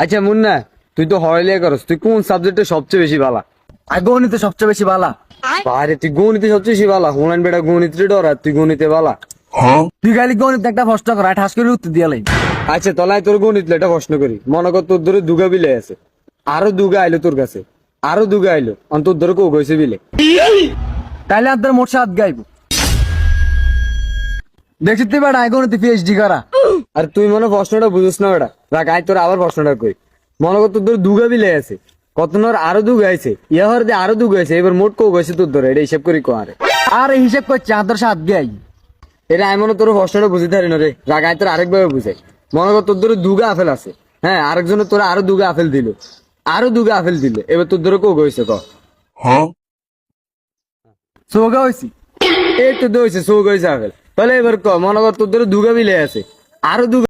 আচ্ছা মুন্না, তুই তো হরলিয়া করস, তুই কোন সাবজেক্টে সবচেয়ে বেশি ভালো? গণিতে সবচেয়ে বেশি বালা। আরে তুই গণিতে সবচেয়ে বেশি ভালো, হুনান বেটা গণিত রে ডর, আর তুই গণিতে ভালো। তুই খালি গণিত একটা প্রশ্ন কর, ঠাস করে উত্তর দিয়ে লাই। আচ্ছা তলায় তোর গণিত একটা প্রশ্ন করি, মনে কর তোর ধরে দুগা বিলে আছে, আরো দুগা আইলো তোর কাছে, আরো দুগা আইলো, তোর ধরে কো গেছে বিলে। তাইলে আর মোট 7 গাইব। দেখছিস তুই বেটা গণিতে পিএইচডি করা। আর তুই মনে হয় প্রশ্নটা বুঝিস না বেটা, রাখ আয় তোর আবার প্রশ্নটা কই। মনে কর তোর ধরে দুগা বিলে আছে, কত নর আরো দুগা আছে, ইয়া হর দিয়ে আরো দুগা আছে, এবার মোট কো গেছে তোর ধরে, এটা হিসাব করি কো আরে। আর হিসেব করছে আদর 7 গাই। এটা আমি মনে তোর প্রশ্নটা বুঝতে পারি না রে, রাখ আয় তোর আরেকভাবে বুঝাই। মনে কর তোর ধরে দুগা আপেল আছে, হ্যাঁ, আরেকজনের তোরা আরো দুগা আপেল দিল, আরো দুগা আপেল দিল, এবার তোর ধরে কো গেছে ক। সোগা হইছি। এই তো দইছে সো গেছে আপেল, তাহলে এবার ক, মনে কর তোর ধরে দুগা বিলে আছে, আরো দুগা